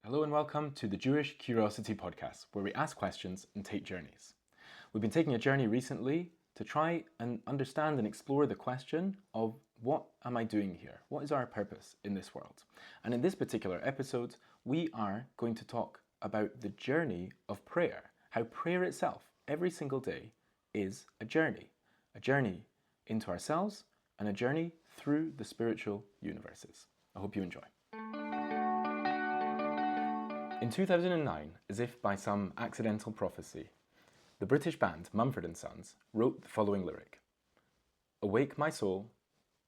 Hello and welcome to the Jewish Curiosity Podcast, where we ask questions and take journeys. We've been taking a journey recently to try and understand and explore the question of what am I doing here? What is our purpose in this world? And in this particular episode, we are going to talk about the journey of prayer, how prayer itself, every single day, is a journey into ourselves and a journey through the spiritual universes. I hope you enjoy. In 2009, as if by some accidental prophecy, the British band Mumford & Sons wrote the following lyric: "Awake, my soul,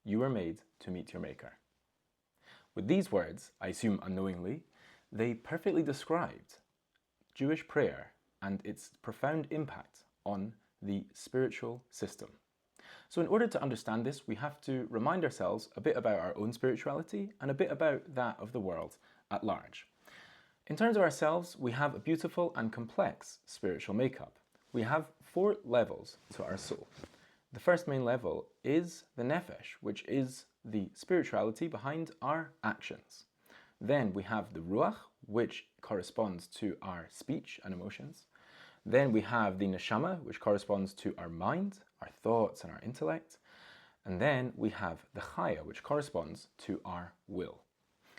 you were made to meet your maker." With these words, I assume unknowingly, they perfectly described Jewish prayer and its profound impact on the spiritual system. So in order to understand this, we have to remind ourselves a bit about our own spirituality and a bit about that of the world at large. In terms of ourselves, we have a beautiful and complex spiritual makeup. We have 4 levels to our soul. The first main level is the nefesh, which is the spirituality behind our actions. Then we have the ruach, which corresponds to our speech and emotions. Then we have the neshama, which corresponds to our mind, our thoughts and our intellect. And then we have the chaya, which corresponds to our will.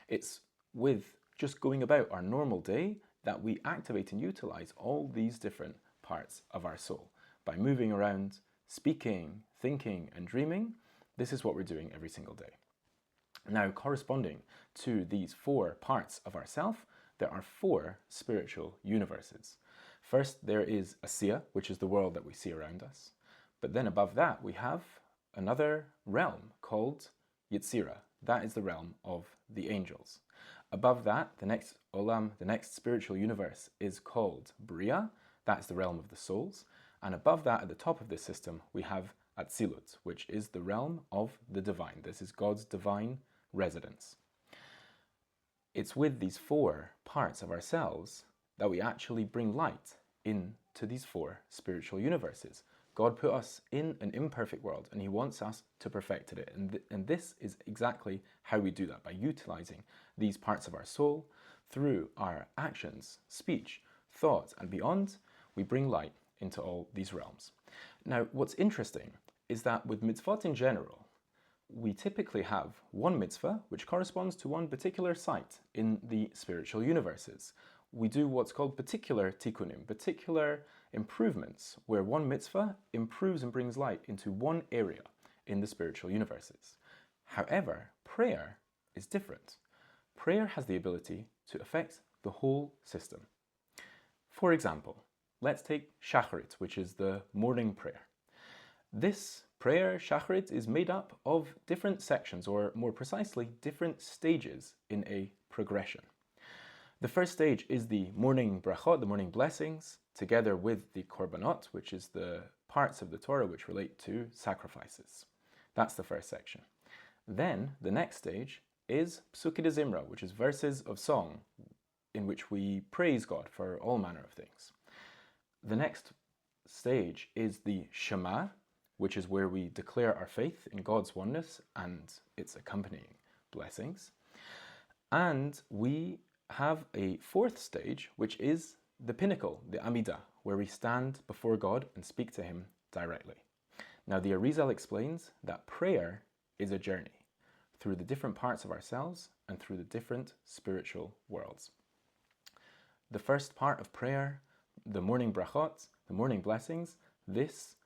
It's with just going about our normal day that we activate and utilize all these different parts of our soul. By moving around, speaking, thinking and dreaming, this is what we're doing every single day. Now, corresponding to these 4 parts of ourself, there are 4 spiritual universes. First, there is Asiya, which is the world that we see around us. But then above that, we have another realm called Yetzirah. That is the realm of the angels. Above that, the next olam, the next spiritual universe, is called Bria. That's the realm of the souls. And above that, at the top of this system, we have Atzilut, which is the realm of the divine. This is God's divine residence. It's with these 4 parts of ourselves that we actually bring light into these 4 spiritual universes. God put us in an imperfect world and He wants us to perfect it. And this is exactly how we do that, by utilizing these parts of our soul through our actions, speech, thoughts, and beyond. We bring light into all these realms. Now, what's interesting is that with mitzvot in general, we typically have one mitzvah which corresponds to one particular site in the spiritual universes. We do what's called particular tikkunim, particular improvements, where one mitzvah improves and brings light into one area in the spiritual universes. However, prayer is different. Prayer has the ability to affect the whole system. For example, let's take Shacharit, which is the morning prayer. This prayer, Shacharit, is made up of different sections, or more precisely, different stages in a progression. The first stage is the morning brachot, the morning blessings, together with the korbanot, which is the parts of the Torah which relate to sacrifices. That's the first section. Then the next stage is psuki de zimra, which is verses of song in which we praise God for all manner of things. The next stage is the Shema, which is where we declare our faith in God's oneness and its accompanying blessings. And we have a 4th stage, which is the pinnacle, the Amidah, where we stand before God and speak to Him directly. Now, the Arizal explains that prayer is a journey through the different parts of ourselves and through the different spiritual worlds. The first part of prayer, the morning brachot, the morning blessings, this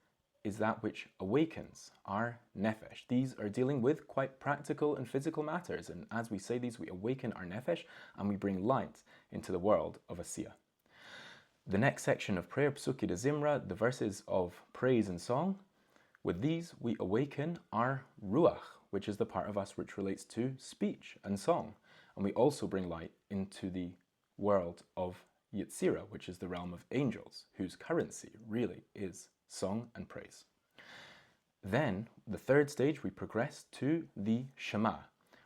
is that which awakens our nefesh. These are dealing with quite practical and physical matters, and as we say these, we awaken our nefesh and we bring light into the world of Asiya. The next section of prayer, psuki de zimra, the verses of praise and song, with these we awaken our ruach, which is the part of us which relates to speech and song, and we also bring light into the world of Yetzirah, which is the realm of angels, whose currency really is song and praise. Then, the 3rd stage, we progress to the Shema,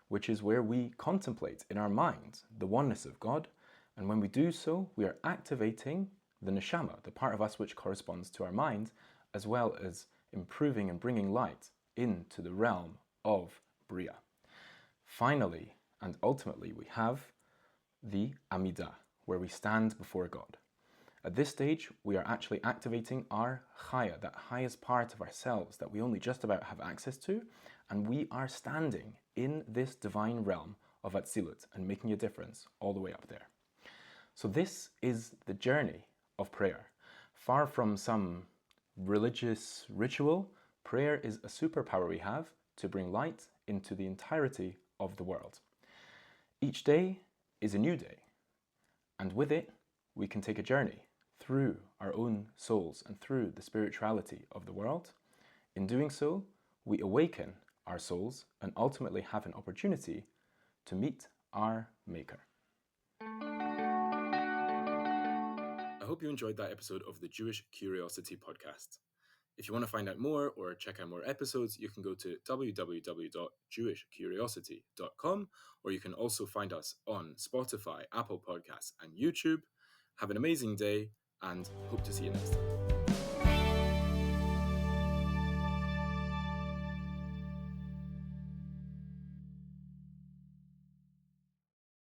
which is where we contemplate in our minds the oneness of God, and when we do so, we are activating the neshama, the part of us which corresponds to our mind, as well as improving and bringing light into the realm of Bria. Finally, and ultimately, we have the Amidah, where we stand before God. At this stage, we are actually activating our Chaya, that highest part of ourselves that we only just about have access to, and we are standing in this divine realm of Atzilut and making a difference all the way up there. So this is the journey of prayer. Far from some religious ritual, prayer is a superpower we have to bring light into the entirety of the world. Each day is a new day, and with it, we can take a journey through our own souls and through the spirituality of the world. In doing so, we awaken our souls and ultimately have an opportunity to meet our Maker. I hope you enjoyed that episode of the Jewish Curiosity podcast. If you want to find out more or check out more episodes, you can go to www.jewishcuriosity.com, or you can also find us on Spotify, Apple Podcasts, and YouTube. Have an amazing day, and hope to see you next time.